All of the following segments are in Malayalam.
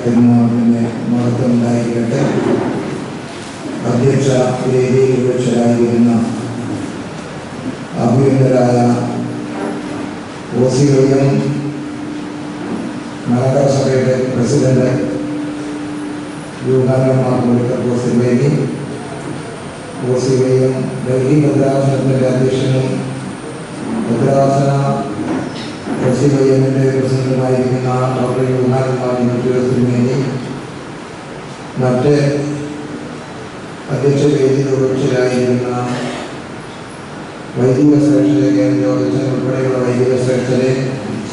തിരുനാളിന് മഹത്വമുണ്ടായിരിക്കട്ടെ. അധ്യക്ഷ വേദിയിൽ അധ്യക്ഷരായിരിക്കുന്ന അഭിനന്ദരായ OCYM മലബാർ സഭയുടെ പ്രസിഡന്റ് OCYM ഡൽഹി ഭദ്രാസനത്തിൻ്റെ അധ്യക്ഷനും ഭദ്രാസന OCYMൻ്റെ പ്രസിഡന്റുമായിരിക്കുന്ന ഡോക്ടർ യുഹാനന്ദ മറ്റ് അധ്യക്ഷ വേദിയിൽ അധ്യക്ഷരായിരിക്കുന്ന വൈദിക ശ്രേഷ്ഠരെ, കേന്ദ്രജൻ ഉൾപ്പെടെയുള്ള വൈദിക ശ്രേഷ്ഠരെ,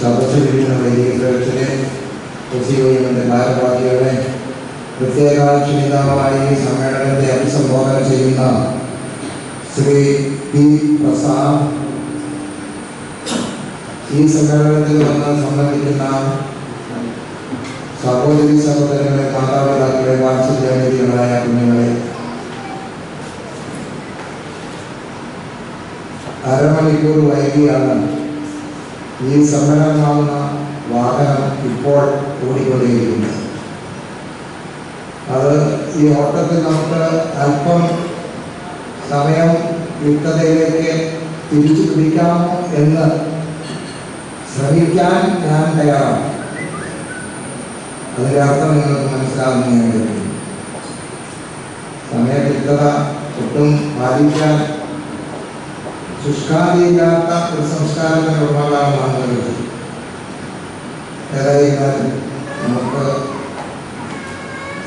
സദസ്സിലിരിക്കുന്ന വൈദിക ശ്രേഷ്ഠരെ, OCYMൻ്റെ ഭാരവാഹികളെ, പ്രത്യേക ക്ഷണിതാവായി സമ്മേളനത്തെ അഭിസംബോധന ചെയ്യുന്ന ശ്രീ പി പ്രസാദ്, ഈ സമ്മേളനത്തിൽ വന്ന് സംബന്ധിക്കുന്ന സഹോദരി സഹോദരങ്ങളെ, മാതാപിതാക്കളെ, വാത്സല്യനിധികളായ കുഞ്ഞുങ്ങളെ, അരമണിക്കൂർ വൈകിയാണ് ഈ സമ്മേളനമാകുന്ന വാഹനം ഇപ്പോൾ ഓടിക്കൊണ്ടേയിരിക്കുന്നത്. അത് ഈ ഓട്ടത്തിൽ നമുക്ക് അല്പം സമയം യുക്തതയിലേക്ക് തിരിച്ചു പിടിക്കാമോ എന്ന് ശ്രമിക്കാൻ ഞാൻ തയ്യാറാണ്. അതിൻ്റെ അർത്ഥം നിങ്ങൾക്ക് മനസ്സിലാകുന്ന ഞാൻ കരുതുന്നു. സമയക്ലിപ്തത ഒട്ടും പാലിക്കാൻ ശുഷ്കാതിയില്ലാത്ത ഒരു സംസ്കാരത്തിന് ഉടമകളാണ് നാം കരുതുന്നത്. ഏതായാലും നമുക്ക്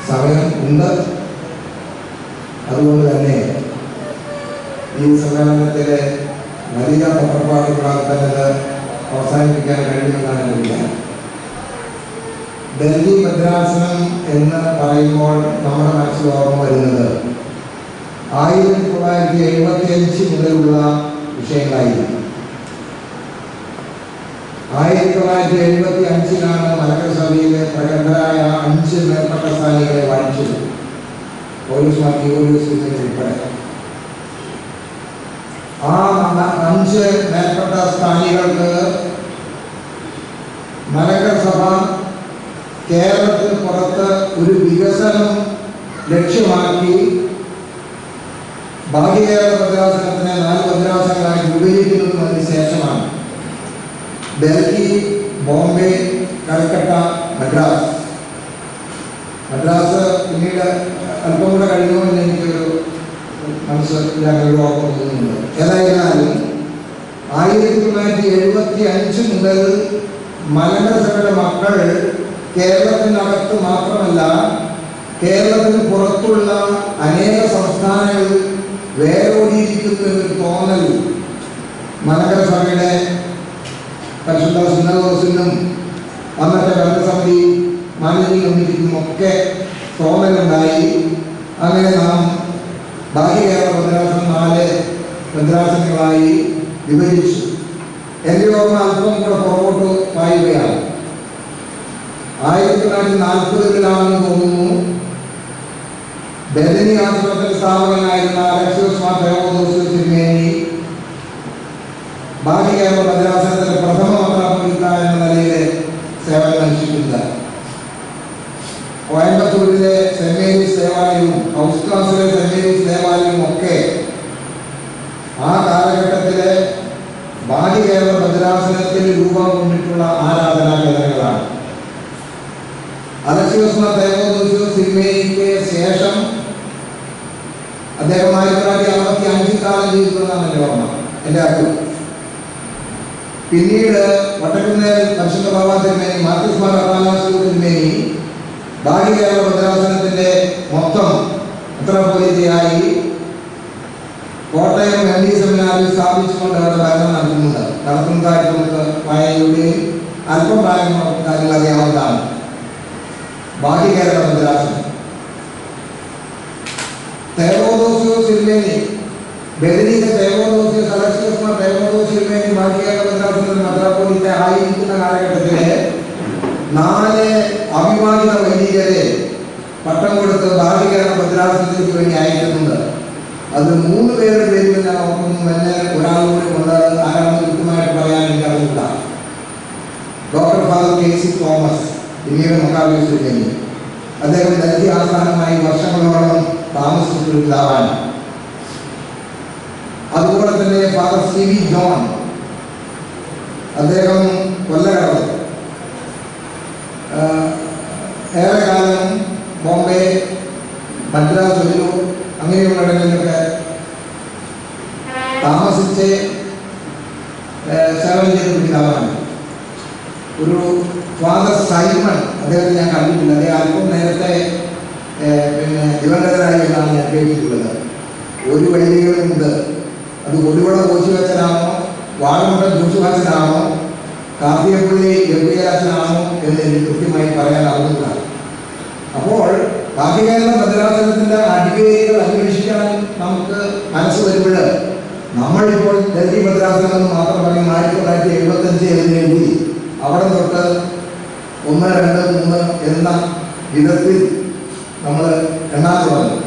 സമയം ഉണ്ട്. അതുകൊണ്ട് തന്നെ ഈ സമ്മേളനത്തിലെ വലിയ പത്രപ്പാടുകളാൽ തന്നെ അവസാനിപ്പിക്കാൻ കഴിയുമെന്നാണ് എൻ്റെ വിചാരം. ഡൽഹി ഭദ്രാസനം എന്ന് പറയുമ്പോൾ നമ്മുടെ മനസ്സിൽ ഓർമ്മ വരുന്നത് 1975 മുതലുള്ള വിഷയങ്ങളായിരുന്നു. 1975 മലക്കര സഭയിലെ പ്രഗത്ഭരായ 5 മേൽപ്പെട്ട സ്ഥാനികളെ വാഴിച്ചത്. പൗലോസ് ഉൾപ്പെടെ ആ 5 മേൽപ്പെട്ട സ്ഥാനികൾക്ക് മലക്കര സഭ കേരളത്തിന് പുറത്ത് ഒരു വികസനം ലക്ഷ്യമാക്കി ഭാഗ്യകേരള ഭദ്രാസനത്തിനെ 4 ഭദ്രാസനങ്ങളായി വിഭജിക്കുന്നതിന് ശേഷമാണ് ഡൽഹി, ബോംബെ, കൽക്കട്ട, മദ്രാസ് പിന്നീട് അല്പം കൂടെ കഴിഞ്ഞുകൊണ്ട് എനിക്കൊരു മനസ്സിലാക്കാൻ ഓർമ്മ തോന്നുന്നുണ്ട്. ഏതായാലും 1975 മുതൽ മലങ്കര സഭയുടെ മക്കൾ കേരളത്തിനകത്ത് മാത്രമല്ല കേരളത്തിന് പുറത്തുള്ള അനേക സംസ്ഥാനങ്ങളിൽ വേരോടിയിരിക്കുന്ന ഒരു തോന്നൽ മലങ്കര സഭയുടെ പരിശുദ്ധ സിനോദോസിനും അന്നത്തെ ഭരണസമിതി മാനേജിംഗ് കമ്മിറ്റിക്കും ഒക്കെ തോന്നലുണ്ടായി. അങ്ങനെ നാം ഭാഗ്യകേരള ഭദ്രാസനം 4 ഭദ്രാസനങ്ങളായി വിഭജിച്ചു. എൻ്റെ ഓർമ്മ അല്പം കൂടെ പുറകോട്ട് പായുകയാണ്. 1940 തോന്നുന്നു ബദനി ആശ്രമത്തിന്റെ സ്ഥാപകനായിരുന്ന അലക്സിയോസ് മാർ തെയോദോസിയോസ് തിരുമേനി ഭാഗ്യകേരള ഭദ്രാസനത്തിന്റെ പ്രഥമ മെത്രാപ്പൊലീത്ത എന്ന നിലയിലെ സേവനം അനുഷ്ഠിക്കുന്നത്. കോയമ്പത്തൂരിലെ സെന്റ് മേരീസ് ദേവാലയവും ഹൗസ്കാസിലെ സെന്റ് മേരീസ് ദേവാലയവും ഒക്കെ ആ കാലഘട്ടത്തിലെ ഭാഗ്യകേരള ഭദ്രാസനത്തിൽ രൂപം കൊണ്ടിട്ടുള്ള ആരാധനാ കേന്ദ്രങ്ങളാണ്. അലക്സിയോസ് മാർ തെയോദോസിയോസ് തിരുമേനിക്ക് ശേഷം അദ്ദേഹം 1965 കാലം ചെയ്തിട്ടുള്ളതാണ് എൻ്റെ ഓർമ്മ, എൻ്റെ അറിവ്. പിന്നീട് വട്ടക്കുന്നേൽ പരിശുദ്ധ ബാബ തിരുമേനി, മാത്യൂസ് മാർ അപ്പാനാസ്യോ തിരുമേനി ഭാഗ്യകേരള ഭദ്രാസനത്തിന്റെ മൊത്തം മെത്രാപ്പൊലീത്തയായി കോട്ടയം MD സെമിനാറിൽ സ്ഥാപിച്ചുകൊണ്ട് അവിടെ ഭരണം നടത്തുന്നതായിട്ട് നമുക്ക് വായനയുടെയും അല്പം പ്രായം കാര്യങ്ങൾ അറിയാവുന്നതാണ്. ഭാഗ്യകേരള ഭദ്രാസനം തെയോദോസിയോസ് തിരുമേനി, ബദനിയിലെ തെയോദോസിയോസ് അലക്സിയോസ് മാർ തെയോദോസിയോസ് തിരുമേനി ഭാഗ്യകേരള ഭദ്രാസനത്തിൽ മെത്രാപ്പൊലീത്ത ആയിരിക്കുന്ന കാലഘട്ടത്തിലെ 4 അവിവാഹിത വൈദികരെ പട്ടം കൊടുത്ത് ഭാഗ്യകേരള ഭദ്രാസനത്തിലേക്ക് വേണ്ടി അയക്കുന്നുണ്ട്. അത് 3 പേരുടെ പേരിൽ ഞാൻ ഓർക്കുന്നു. എന്നെ ഒരാളുകൂടി കൊണ്ട് ആരാണെന്ന് കൃത്യമായിട്ട് പറയാൻ എനിക്ക് അറിയില്ല. ഡോക്ടർ ഫാദർ KC തോമസ്, പിന്നീട് മക്കാബിയൂസ് തിരുമേനി. അദ്ദേഹം ഡൽഹി ആസ്ഥാനമായി വർഷങ്ങളോളം താമസിച്ചിട്ടുള്ള പിതാവാണ്. അതുപോലെ തന്നെ ഫാദർ സി വി ജോൺ, അദ്ദേഹം കൊല്ലകടവ്, ഏറെക്കാലം ബോംബെ, മദ്രാസ്, വെല്ലൂർ അങ്ങനെയുള്ള ഇടങ്ങളിലൊക്കെ താമസിച്ച് സേവനം ചെയ്ത പിതാവാണ്. ഒരു ഫാദർ സൈമൺ, അദ്ദേഹത്തെ ഞാൻ കണ്ടിട്ടില്ല. അദ്ദേഹം അല്പം നേരത്തെ ദിവംഗതരായി എന്നാണ് ഞാൻ കേട്ടിട്ടുള്ളത്. ഒരു വൈദികനുണ്ട്, അത് ഒടുവള കോശിവച്ചനാണോ, വാഴമുട്ട ജോസുവാച്ചനാണോ, കാർത്തികപ്പള്ളി ഗംഭീരാച്ചനാണോ എന്ന് എനിക്ക് കൃത്യമായി പറയാൻ അറിഞ്ഞില്ല. അപ്പോൾ ബാക്കികേരള ഭദ്രാസനത്തിൻ്റെ അടിവേരുകൾ അന്വേഷിക്കാൻ നമുക്ക് മനസ്സ് വരുമ്പോൾ നമ്മളിപ്പോൾ ഡൽഹി ഭദ്രാസനം എന്ന് മാത്രം പറയും 1975 എഴുതി അവിടെ തൊട്ട് 1, 2, 3 എന്ന വിധത്തിൽ നമ്മൾ എണ്ണാൻ തുടങ്ങി.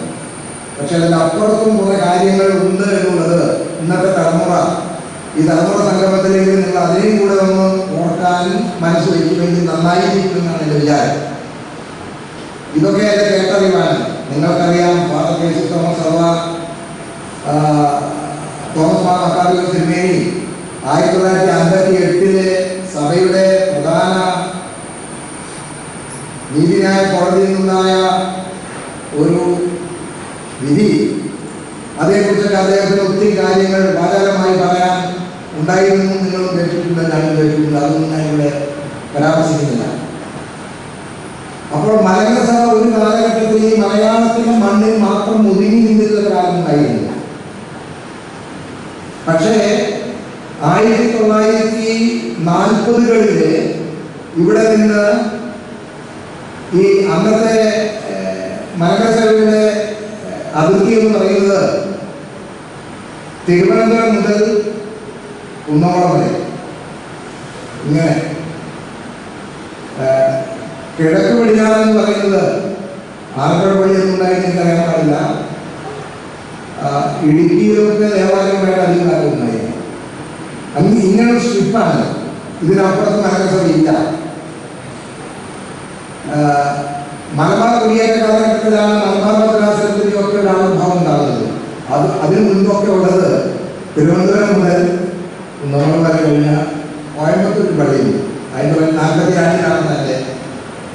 പക്ഷെ അതിൻ്റെ അപ്പുറത്തും കുറേ കാര്യങ്ങൾ ഉണ്ട് എന്നുള്ളത് ഇന്നത്തെ തലമുറ, ഈ തലമുറ സംഗമത്തിലേക്ക് നിങ്ങൾ അതിനെയും കൂടെ ഒന്ന് ഓർക്കാൻ മനസ്സ് വയ്ക്കുമെങ്കിൽ നന്നായിരിക്കും എന്നാണ് എൻ്റെ വിചാരം. ഇതൊക്കെ എൻ്റെ കേട്ടറിവാണ്. നിങ്ങൾക്കറിയാം, ഫാദർ കെ.സി. തോമസ് അഥവാ തോമസ് മാർ മക്കാബിയൂസ് തിരുമേനി 1958 സഭയുടെ പ്രധാന നീതിന്യായ കോടതിയിൽ നിന്നായ ഒരു വിധി, അതേക്കുറിച്ചൊക്കെ അദ്ദേഹത്തിന് ഒത്തിരി കാര്യങ്ങൾ വാചാലമായി പറയാൻ ഉണ്ടായിരുന്നു. നിങ്ങളും കേട്ടിട്ടുണ്ട്, ഞാനും കേട്ടിട്ടുണ്ട്. അതൊന്നും ഞാൻ ഇവിടെ പരാമർശിക്കുന്നില്ല. അപ്പോൾ മലങ്കര സഭ ഒരു കാലഘട്ടത്തിൽ ഈ മലയാളത്തിലെ മണ്ണിൽ മാത്രം ഒതുങ്ങി നിന്നിരുന്ന കാലം ഉണ്ടായിരുന്നു. പക്ഷേ 1940-കളില് ഇവിടെ നിന്ന് ഈ അന്നത്തെ മലങ്കര സഭയുടെ അതിർത്തി എന്ന് പറയുന്നത് തിരുവനന്തപുരം മുതൽ കുന്നോളം വരെ ഇങ്ങനെ. കിഴക്ക് പടിഞ്ഞാറെന്ന് പറയുന്നത് ആലപ്പുഴ വഴിയൊന്നും ഉണ്ടായിട്ട് എനിക്കറിയാൻ പാടില്ല. ഇടുക്കിയിലൊക്കെ ദേവാലയം വേണ്ട അധികം കാലം ഉണ്ടായിരുന്നു. അങ്ങനെ ഇങ്ങനൊരു സ്ട്രിപ്പാണ്. ഇതിനപ്പുറത്ത് മലങ്കര സഭ ഇല്ല. മലബാർ കുടിയേറ്റ കാലഘട്ടത്തിലാണ് മലബാർ ഭദ്രാസനത്തിൻ്റെ ഒക്കെ ഒരു ആവിർഭാവം ഉണ്ടാകുന്നത്. അതിന് മുൻപൊക്കെ ഉള്ളത് തിരുവനന്തപുരം മുതൽ നമ്മൾ വരെ കഴിഞ്ഞ കോയമ്പത്തൂർ പള്ളിയിൽ 1947 എൻ്റെ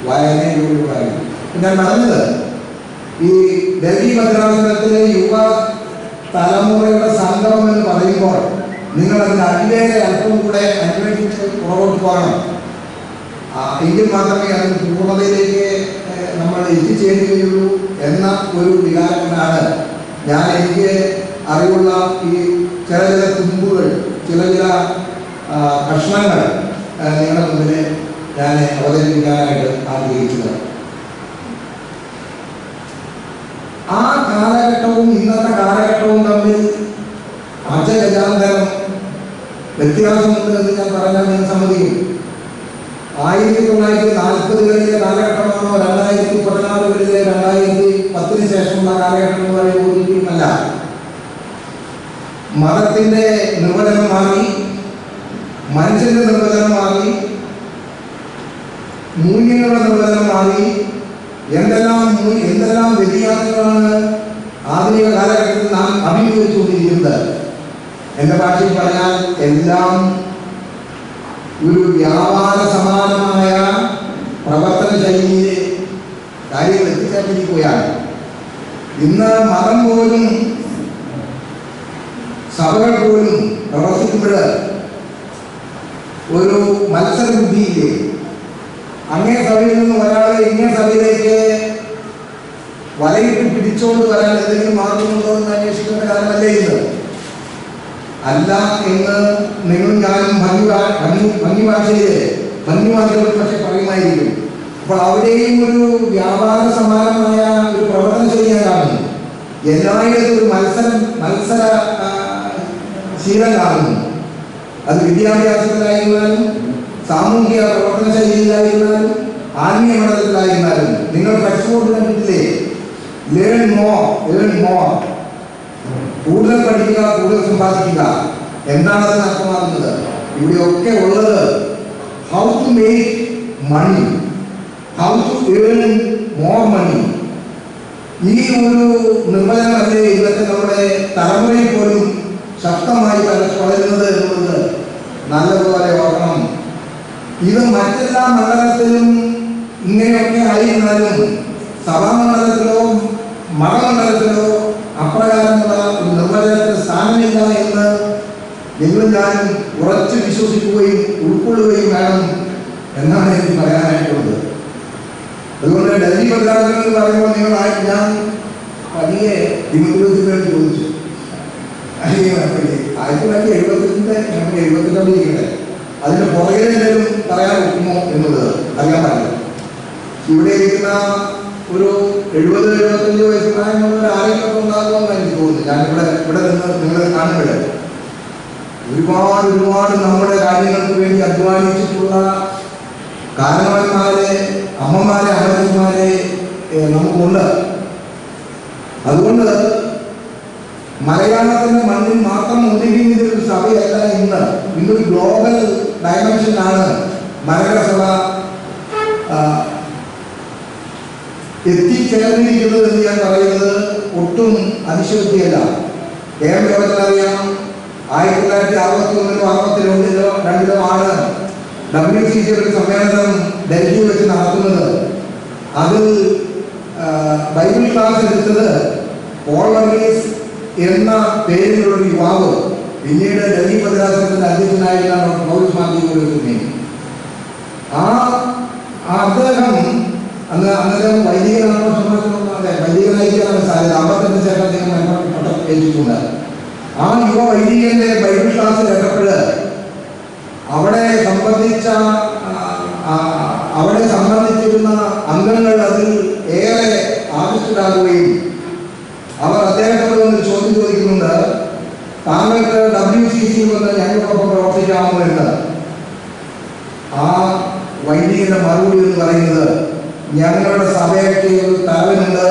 വായനയിലൂടെ പറയും. ഞാൻ പറഞ്ഞത് ഈ ഡൽഹി ഭദ്രാസനത്തിലെ യുവ തലമുറയുടെ സംഗമം എന്ന് പറയുമ്പോൾ നിങ്ങളതിൻ്റെ അടിവേരെ അല്പം കൂടെ അന്വേഷിച്ച് പുറകോട്ട് പോകണം. എങ്കിൽ മാത്രമേ അതിന് പൂർണ്ണതയിലേക്ക് നമ്മൾ എത്തിച്ചേരുകയുള്ളൂ എന്ന ഒരു വികാരം കൊണ്ടാണ് ഞാൻ എനിക്ക് അറിവുള്ള ഈ ചില തുമ്പുകൾ, ചില കഷ്ണങ്ങൾ നിങ്ങളുടെ മുമ്പിൽ ഞാൻ അവതരിപ്പിക്കാനായിട്ട് ആഗ്രഹിച്ചത്. ആ കാലഘട്ടവും ഇന്നത്തെ കാലഘട്ടവും തമ്മിൽ അജഗജാന്തരം വ്യത്യാസമുണ്ട് എന്ന് ഞാൻ പറഞ്ഞാൽ നിങ്ങൾ സമ്മതിക്കും. 1940-കളിലെ കാലഘട്ടമാണോ 2016-കളിലെ 2010 ശേഷമുള്ള കാലഘട്ടം എന്ന് പറയുമ്പോൾ ഒരിക്കലുമല്ല. മതത്തിൻ്റെ നിർവചനം മാറി, മനുഷ്യന്റെ നിർവചനം മാറി, മൂല്യങ്ങളുടെ നിർവചനം മാറി. എന്തെല്ലാം വ്യതിയാനങ്ങളാണ് ആധുനിക കാലഘട്ടത്തിൽ നാം അഭിമുഖീകരിച്ചുകൊണ്ടിരിക്കുന്നത്. എൻ്റെ ഭാഷയിൽ പറഞ്ഞാൽ എല്ലാം ഒരു വ്യാപാര സമാനമായ പ്രവർത്തന ശൈലിയിലെ കാര്യങ്ങൾ എത്തിച്ചേർന്നിരിക്കുകയാണ്. ഇന്ന് മതം പോലും സഭകൾ പോലും പ്രവർത്തിക്കുമ്പോൾ ഒരു മത്സര ബുദ്ധിയില്ലേ, അങ്ങേ സഭയിൽ നിന്ന് ഒരാളെ ഇങ്ങേ സഭയിലേക്ക് വലയിട്ട് പിടിച്ചോണ്ട് വരാൻ എന്തെങ്കിലും മാർഗമുണ്ടോ എന്ന് അന്വേഷിക്കേണ്ട കാലമല്ലേ ഇന്ന്. അല്ല എന്ന് നിങ്ങളും ഞാനും ഭംഗി ഭാഷയിൽ പക്ഷെ പറയുമായിരിക്കും. അപ്പോൾ അവിടെയും ഒരു വ്യാപാര സമാനമായ ഒരു പ്രവർത്തനം ചെയ്യാൻ കാണുന്നു. എല്ലായിടത്തും ഒരു മത്സര ശീലം കാണുന്നു. അത് വിദ്യാഭ്യാസത്തിലായിരുന്നാലും സാമൂഹിക പ്രവർത്തന ശൈലിയിലായിരുന്നാലും ആത്മീയ മണ്ഡലത്തിലായിരുന്നാലും നിങ്ങൾ ടെക്സ്റ്റ് കണ്ടിട്ടില്ലേ? Learn more. കൂടുതൽ പഠിക്കുക, കൂടുതൽ സമ്പാദിക്കുക. എന്താണ് അതിന് അർത്ഥമാക്കുന്നത്? ഇവിടെയൊക്കെ ഉള്ളത് how to make money. How to earn more money. ഈ ഒരു നിർവചനമല്ലേ ഇന്നത്തെ നമ്മുടെ തലമുറയിൽ പോലും ശക്തമായി വളരുന്നത് എന്നുള്ളത് നല്ലതുപോലെ ഓർക്കണം. ഇത് മറ്റെല്ലാ മണ്ഡലത്തിലും ഇങ്ങനെയൊക്കെ ആയിരുന്നാലും സഭാമണ്ഡലത്തിലോ മതമണ്ഡലത്തിലോ അപ്രകാരമുള്ള ഒരു നിർവചനത്തിന് സ്ഥാനമില്ല എന്ന് നിങ്ങൾ ഞാൻ ഉറച്ചു വിശ്വസിക്കുകയും ഉൾക്കൊള്ളുകയും വേണം എന്നാണ് എനിക്ക് പറയാനായിട്ടുള്ളത്. അതുകൊണ്ട് ഡൽഹി ഭദ്രാസനം എന്ന് പറയുമ്പോൾ ഞാൻ പതിയെ തിരുവനന്തപുരത്തിന് ചോദിച്ചു, 1975 നമുക്ക് 72 ഇരിക്കട്ടെ, അതിന്റെ പുറകെ എന്തെങ്കിലും പറയാൻ ഒക്കുമോ എന്നുള്ളത് അറിയാൻ പാടില്ല. ഇവിടെ ഇരിക്കുന്ന ഒരു 70-75 വയസ്സ് പ്രായമുള്ള ആരെങ്കിലും ഉണ്ടാകുമെന്ന് എനിക്ക് തോന്നുന്നു. ഇവിടെ നിന്ന് നിങ്ങൾ കാണുമ്പോൾ ഒരുപാട് നമ്മുടെ കാര്യങ്ങൾക്ക് വേണ്ടി അധ്വാനിച്ചിട്ടുള്ള കാരണവന്മാരെ, അമ്മമാരെ, അമ്മമാരെ നമുക്കുണ്ട്. അതുകൊണ്ട് മലയാളത്തിന്റെ മണ്ണിൽ മാത്രം ഒതുങ്ങിയ ഒരു സഭയല്ല ഇന്നൊരു ഗ്ലോബൽ ഡയമെൻഷനാണ് മലയാള സഭ എത്തിച്ചേർന്നിരിക്കുന്നത് എന്ന് ഞാൻ പറയുന്നത് ഒട്ടും അതിശയോക്തിയല്ല. കേരളത്തിലറിയാം 1961-ലോ 62-ലോ ആണ് WCC ഒരു സമ്മേളനം ഡൽഹിയിൽ വെച്ച് നടത്തുന്നത്. അതിൽ ബൈബിൾ ക്ലാസ് എടുത്തത് പോൾ വർഗീസ് എന്ന പേരിലുള്ള യുവാവ് പിന്നീട് ഡൽഹി ഭദ്രാസനത്തിന്റെ അധ്യക്ഷനായിരുന്ന പൗലോസ് മാത്യു. അദ്ദേഹം അന്നേരം വൈദികനാണോ വൈദികനായിരിക്കാനാണ് സാധ്യത. 55 ശേഷം അദ്ദേഹം പട്ടം ഏൽപ്പിച്ചിട്ടുണ്ട്. ആ യുവ വൈദികന്റെ ബൈബിൾ ക്ലാസ് കേട്ടപ്പോൾ അവിടെ സംബന്ധിച്ചിരുന്ന അംഗങ്ങൾ അതിൽ ഏറെ ആകൃഷ്ടരാകുകയും അവർ അദ്ദേഹത്തോട് വന്ന് ചോദ്യം ചോദിക്കുന്നുണ്ട്, താങ്കൾക്ക് WCC വന്ന് ഞങ്ങൾക്കൊപ്പം പ്രവർത്തിക്കാമോ എന്ന്. ആ വൈദികന്റെ മറുപടി എന്ന് പറയുന്നത്, ഞങ്ങളുടെ സഭയ്ക്ക് ഒരു തലവനുണ്ട്,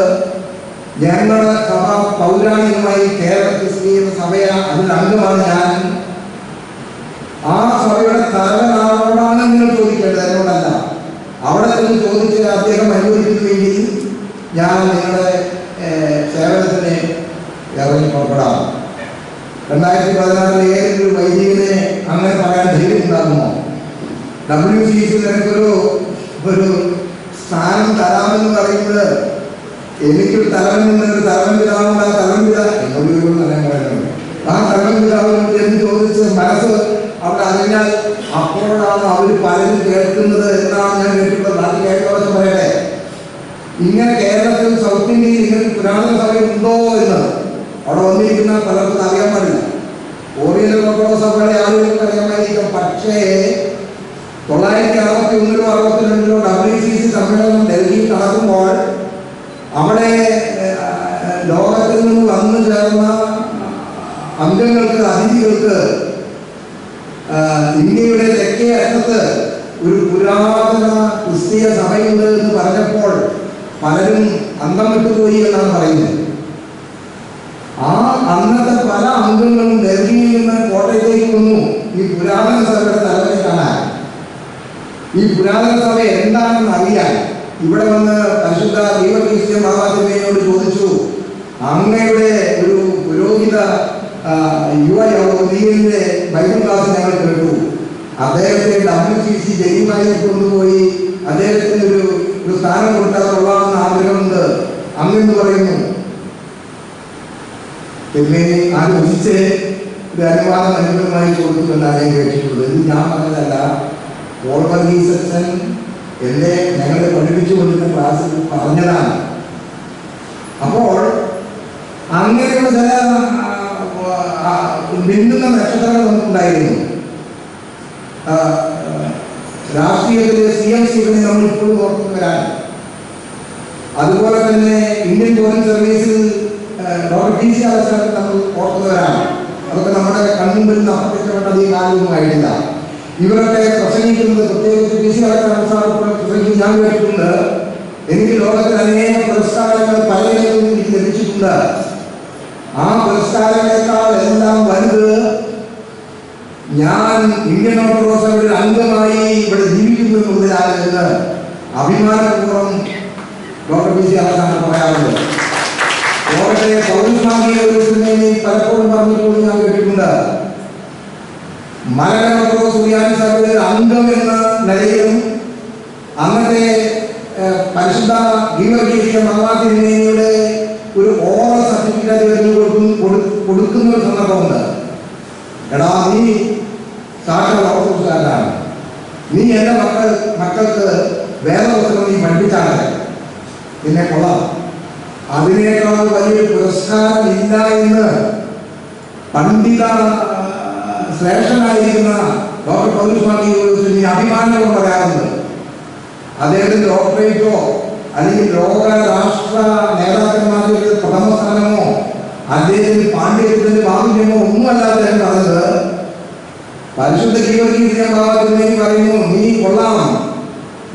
ഞങ്ങളുടെ സഭ പൗരാണികമായി കേരളത്തിൽ സ്ഥിതി ചെയ്യുന്ന സഭയാണ്, അതിൽ അംഗമാണ് ഞാൻ. ആ സഭയുടെ തലവനാണോടാണ് നിങ്ങൾ ചോദിക്കേണ്ടത്, എന്നോടല്ല. അവിടെ നിന്ന് ചോദിച്ച് അദ്ദേഹം അനുവദിക്കുന്നുവെങ്കിൽ ഞാൻ നിങ്ങളുടെ സേവനത്തിന് ഇറങ്ങി പുറപ്പെടാം. 2016 ഏതൊരു വൈദികനെ അങ്ങനെ പറയാൻ ധൈര്യം ഉണ്ടാകുമോ? WCC ഒരു സ്ഥാനം തരാമെന്ന് പറയുന്നത്, എനിക്കൊരു തലവൻ നിന്നൊരു തലവൻ പിതാവുണ്ട്, ആ തലവൻ പിതാവ് എന്നോട് പറയാൻ പറയുന്നത്, ആ തലവൻ പിതാവിനോട് എന്ന് ചോദിച്ച് മനസ്സ് അവിടെ അറിഞ്ഞാൽ അപ്പോഴാണ് അവർ പലരും കേൾക്കുന്നത് എന്നാണ് ഞാൻ കേട്ടിട്ടുള്ളത്. അത് കേട്ടവരെ പറയട്ടെ, ഇങ്ങനെ കേരളത്തിൽ സൗത്ത് ഇന്ത്യയിൽ ഇങ്ങനെ പുരാതന സഭയുണ്ടോ എന്ന് അവിടെ വന്നിരിക്കുന്ന പലർക്കും അറിയാൻ പാടില്ല. ഓറിയന്റൽ ഓർത്തഡോക്സ് സഭയുടെ ആളുകൾക്ക് അറിയാമായിരിക്കും. പക്ഷേ 1961-ലോ 62-ലോ WCC സമ്മേളനം ഡൽഹിയിൽ നടക്കുമ്പോൾ അവിടെ ലോകത്തിൽ നിന്ന് വന്നു ചേർന്ന അംഗങ്ങൾക്ക്, അതിഥികൾക്ക് ഇന്ത്യയുടെ തെക്കേ അറ്റത്ത് ഒരു പുരാതന ക്രിസ്തീയ സഭയുണ്ട് എന്ന് പറഞ്ഞപ്പോൾ പലരും അന്തം വിട്ടുപോയി എന്നാണ് പറയുന്നത്. ആ അന്നത്തെ പല അംഗങ്ങളും ഡൽഹിയിൽ നിന്ന് കോട്ടയത്തേക്ക് വന്നു ഈ പുരാതന സഭയുടെ തലവനെ കാണാൻ. ഈ പുരാതന സഭ എന്താണെന്ന് അറിയാൻ ഇവിടെ വന്ന് പരിശുദ്ധ ദൈവക്രിസ്ത്യ മഹാത്മയോട് ചോദിച്ചു, അങ്ങയുടെ ഒരു പുരോഹിത യുവ ബൈബിൾ ക്ലാസ് ഞങ്ങൾ കേട്ടു, അദ്ദേഹത്തെ WCC ജയിമായി കൊണ്ടുപോയി അദ്ദേഹത്തിന് ഒരു സ്ഥാനം കൊടുത്താൽ കൊള്ളാമെന്ന് ആഗ്രഹമുണ്ട് അങ്ങെന്ന് പറയുന്നു. പിന്നെ ആലോചിച്ച് ഒരു അനുവാദം അനുകൂലമായി കൊടുക്കുമെന്നാണ് ഞാൻ കേട്ടിട്ടുള്ളത്. ഇത് ഞാൻ പറഞ്ഞതല്ല, പോൾ വർഗീസ് അച്ഛൻ ഞങ്ങളെ പഠിപ്പിച്ചു കൊണ്ടിരുന്ന ക്ലാസ്സിൽ പറഞ്ഞതാണ്. അപ്പോൾ അങ്ങനെയുള്ള ചില മിന്നുന്ന നക്ഷത്രങ്ങൾ നമുക്കുണ്ടായിരുന്നു. രാഷ്ട്രീയത്തിലെ CM സ്റ്റീഫനെ നമ്മൾ ഇപ്പോഴും ഓർക്കുന്നവരാണ്. അതുപോലെ തന്നെ ഇന്ത്യൻ ഫോറിൻ സർവീസിൽ ഡോക്ടർ PC ആലച്ചാൻ നമ്മൾ ഓർക്കുന്നവരാണ്. അതൊക്കെ നമ്മുടെ കൺമുമ്പിൽ നിന്ന് അപ്രത്യക്ഷപ്പെട്ട ഈ കാലമൊന്നും ആയിട്ടില്ല. ഇവരൊക്കെ പ്രസംഗിക്കുന്നത്, പ്രത്യേകിച്ച് PC ആലച്ചാൻ പ്രസംഗിച്ച് ഞാൻ കേട്ടിട്ടുണ്ട്. എനിക്ക് ലോകത്തിൽ അനേക പുരസ്കാരങ്ങൾ പലയിടങ്ങളിൽ എനിക്ക് ലഭിച്ചിട്ടുണ്ട്. ആ പുരസ്കാരങ്ങളെക്കാൾ എല്ലാം വലുത് ഞാൻ ഇന്ത്യൻ ഓർത്തഡോക്സ് സഭയുടെ അംഗമായി ഇവിടെ ജീവിക്കുന്നു എന്നുള്ളതാണ് എന്ന് അഭിമാനപൂർവ്വം ഡോക്ടർ പി സി അവസാനം പറയാറുണ്ട്. ലോകത്തെ പൗരസ്വാമിക ഒരു സിനിമയിൽ പലപ്പോഴും പറഞ്ഞിട്ടുള്ളത് ഞാൻ കേട്ടിട്ടുണ്ട്. മലയാള സുറിയാനി സഭയുടെ അംഗം എന്ന നിലയിലും അന്നത്തെ പരിശുദ്ധ ഗീവർഗീയ മഹാതിരുമേനിയുടെ ഒരു ഓറൽ സർട്ടിഫിക്കറ്റ് കൊടുക്കുന്ന ഒരു സന്ദർഭമുണ്ട്. എടാ, നീ സാക്ഷാൽ ഓർത്തഡോക്സുകാരനാണ്, നീ എൻ്റെ മക്കൾക്ക് വേദപുസ്തകം നീ പഠിപ്പിച്ചാണ്, നിന്നെ കൊള്ളാം, അതിനേക്കാൾ വലിയൊരു പുരസ്കാരം ഇല്ല എന്ന് പണ്ഡിത ശ്രേഷ്ഠനായിരിക്കുന്ന ഡോക്ടർ പൗരസ്വാമി നീ അഭിമാനവും പറയാറുണ്ട്. അദ്ദേഹത്തിന് ഡോക്ടറേറ്റോ അല്ലെങ്കിൽ ലോക രാഷ്ട്ര നേതാക്കന്മാരുടെ പ്രഥമ സ്ഥാനമോ അദ്ദേഹത്തിന് പാണ്ഡിത്യത്തിന്റെ ബാഹുല്യമോ ഒന്നുമല്ലാതെ അദ്ദേഹം പറഞ്ഞത് പരിശുദ്ധ ഗീവർഗീയ ഭാഗത്തിന് പറയുന്നു, നീ കൊള്ളാം,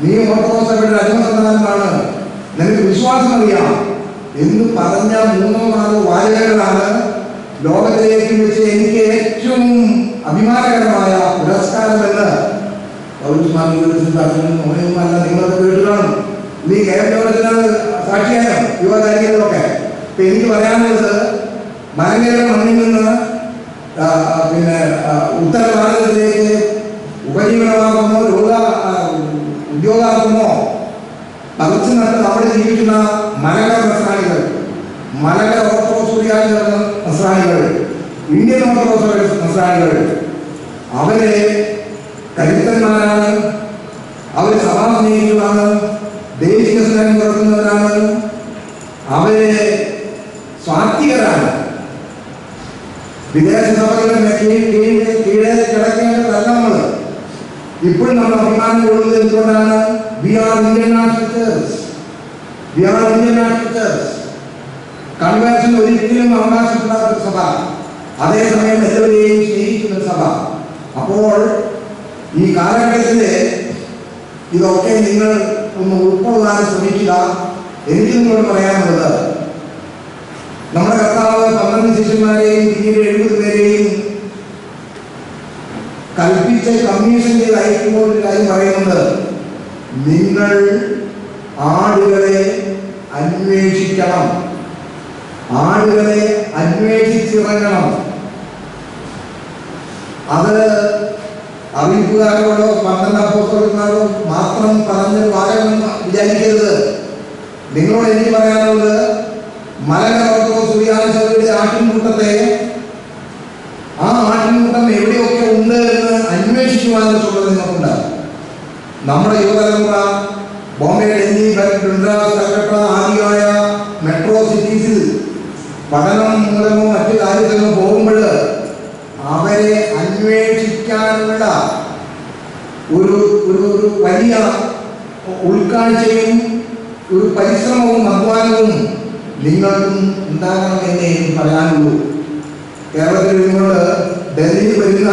നീ ഓർത്തഡോക്സ് സഭയുടെ അടിമസന്താനമാണ്, നിനക്ക് വിശ്വാസം അറിയാം എന്ന് പറഞ്ഞ 3-4 വാചകങ്ങളാണ് ലോകത്തിലേക്ക് വെച്ച് എനിക്ക് ഏറ്റവും അഭിമാനകരമായ പുരസ്കാരമെന്ന് പൗരസ്വാമി മോനൊന്നുമല്ല നിങ്ങളൊക്കെ കേട്ടുകാണും. നീ കേരളത്തിന് സാക്ഷിയായോ യുവകാരികളൊക്കെ. ഇപ്പൊ എനിക്ക് പറയാനുള്ളത്, മലങ്കര മണ്ണിൽ നിന്ന് ഉത്തര ഭാരതത്തിലേക്ക് ഉപജീവനമാർഗമോ ഉദ്യോഗാർത്ഥമോ പറിച്ചു നട്ട് അവിടെ ജീവിക്കുന്ന മലങ്കര നസ്രാണികൾ, മലങ്കര ഓർത്തഡോക്സ് സുറിയാനി നസ്രാണികൾ, ഇന്ത്യൻ ഓർത്തഡോക്സ് നസ്രാണികൾ, അവരെ കരുത്തന്മാരാണ്, അവർ സഭാസ്നേഹികളാണ്, ദേശീയ സ്നേഹം പുലർത്തുന്നവരാണ്, അവരെ സ്വാത്വികരാണ്. വിദേശ സഭകളുടെ കീഴെ കിടക്കേണ്ടതല്ല നമ്മൾ. ഇപ്പോഴും നമ്മൾ അഭിമാനം കൊള്ളുന്നത് എന്തുകൊണ്ടാണ്? We are Indian national church. Conversion ഒരിക്കലും അവകാശപ്പെടാത്ത സഭ, അതേസമയം എല്ലാവരെയും സ്നേഹിക്കുന്ന സഭ. അപ്പോൾ ഈ കാലഘട്ടത്തില് ഇതൊക്കെ നിങ്ങൾ ഒന്ന് ഉൾക്കൊള്ളാൻ ശ്രമിക്കുക. എനിക്ക് നിങ്ങളോട് പറയാനുള്ളത്, നമ്മുടെ കർത്താവ് 12 ശിഷ്യന്മാരെയും പിന്നീട് 70 പേരെയും കൽപ്പിച്ച് കമ്മീഷൻ ചെയ്ത് അയക്കുമ്പോൾ ഒരു കാര്യം പറയുന്നത്, നിങ്ങൾ ആടുകളെ അന്വേഷിക്കണം, ആടുകളെ അന്വേഷിച്ചിറങ്ങണം. അത് അറിയിപ്പുകാരോടോ 12 അപ്പോസ്തലന്മാരോടോ മാത്രം പറഞ്ഞ വാചകമെന്ന് വിചാരിക്കരുത്. നിങ്ങളോട് എനിക്ക് പറയാനുള്ളത്, മലങ്കര ഓർത്തഡോക്സ് സുറിയാനി സഭയുടെ ആട്ടിൻകൂട്ടത്തെ, ആ ആട്ടിൻകൂട്ടം എവിടെയൊക്കെ ഉണ്ട് എന്ന് അന്വേഷിക്കുവാനുള്ള ചുമതല നിങ്ങൾക്കുണ്ട്. നമ്മുടെ യുവതലമുറ ബോംബെ, ഡൽഹി, മദ്രാസ്, കൽക്കട്ട ആദിയായ മെട്രോ സിറ്റീസിൽ പഠനം മൂലമോ മറ്റു കാര്യത്തിലോ പോകുമ്പോൾ അവരെ അന്വേഷിക്കാനുള്ള ഒരു വലിയ ഉൾക്കാഴ്ചയും ഒരു പരിശ്രമവും അധ്വാനവും നിങ്ങൾക്കും ഉണ്ടാകണമെന്നേ എനിക്ക് പറയാനുള്ളൂ. കേരളത്തിൽ നിന്നുകൊണ്ട് ഡൽഹിയിൽ വരുന്ന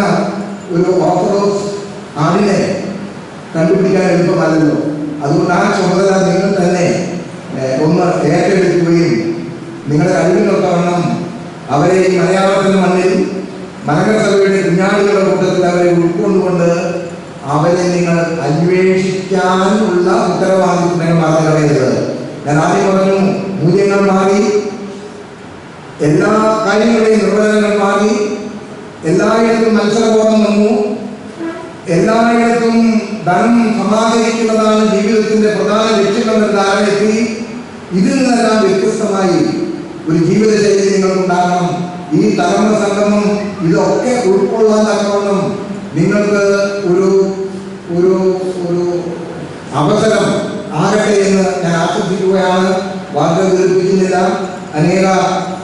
ഒരു ഓർത്തഡോക്സ് ആളിനെ കണ്ടുപിടിക്കാൻ എളുപ്പമല്ലല്ലോ. അതുകൊണ്ട് ആ ചുമതല നിങ്ങൾ തന്നെ ഒന്ന് ഏറ്റെടുക്കുകയും നിങ്ങളുടെ കഴിവിനൊത്തവണ്ണം അവരെ ഈ മലയാളത്തിൻ്റെ മണ്ണിൽ മലങ്കര സഭയുടെ കുഞ്ഞാടുകളുടെ കൂട്ടത്തിൽ അവരെ ഉൾക്കൊണ്ടുകൊണ്ട് അവരെ നിങ്ങൾ അന്വേഷിക്കാനുള്ള ഉത്തരവാദിത്വം നിങ്ങൾ മറന്നു കളയരുത്. ഞാൻ ആദ്യം പറഞ്ഞു, മൂല്യങ്ങൾ മാറി, എല്ലാ കാര്യങ്ങളുടെയും നിർവചനങ്ങൾ മാറി, എല്ലായിടത്തും മത്സരബോധം വന്നു, എല്ലായിടത്തും ധനം സമാഹരിക്കുന്നതാണ് ജീവിതത്തിന്റെ പ്രധാന ലക്ഷ്യമെന്ന ധാരണയെത്തി. ഇതിൽ നിന്നെല്ലാം വ്യത്യസ്തമായി ഒരു ജീവിതശൈലി നിങ്ങൾക്കുണ്ടാകണം. ഈ തലമുറ സംഗമം ഇതൊക്കെ ഉൾക്കൊള്ളാൻ തക്കവണ്ണം നിങ്ങൾക്ക് ഒരു ഒരു ഒരു അവസരം ആകട്ടെ എന്ന് ഞാൻ ആശംസിക്കുകയാണ്. വാക്കുകൾ ദീർഘിപ്പിക്കുന്നില്ല. അനേക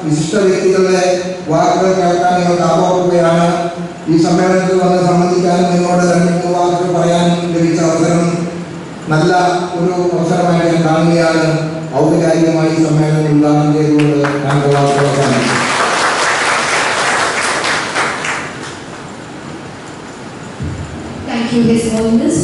വിശിഷ്ട വ്യക്തികളുടെ വാക്കുകൾ കേൾക്കാൻ നിങ്ങൾക്ക് ആഗ്രഹിക്കുകയാണ്. ഈ സമ്മേളനത്തിൽ വന്ന് സംബന്ധിക്കാനും നിങ്ങളോട് 2-3 വാക്കുകൾ പറയാനും ലഭിച്ച അവസരം നല്ല ഒരു അവസരമായി ഞാൻ കാണുകയാണ്. ഔപചാരികമായി സമ്മേളനം ഉദ്ഘാടനം ചെയ്തുകൊണ്ട് ഞാൻ അവസാനിപ്പിക്കും. Thank you, His Holiness.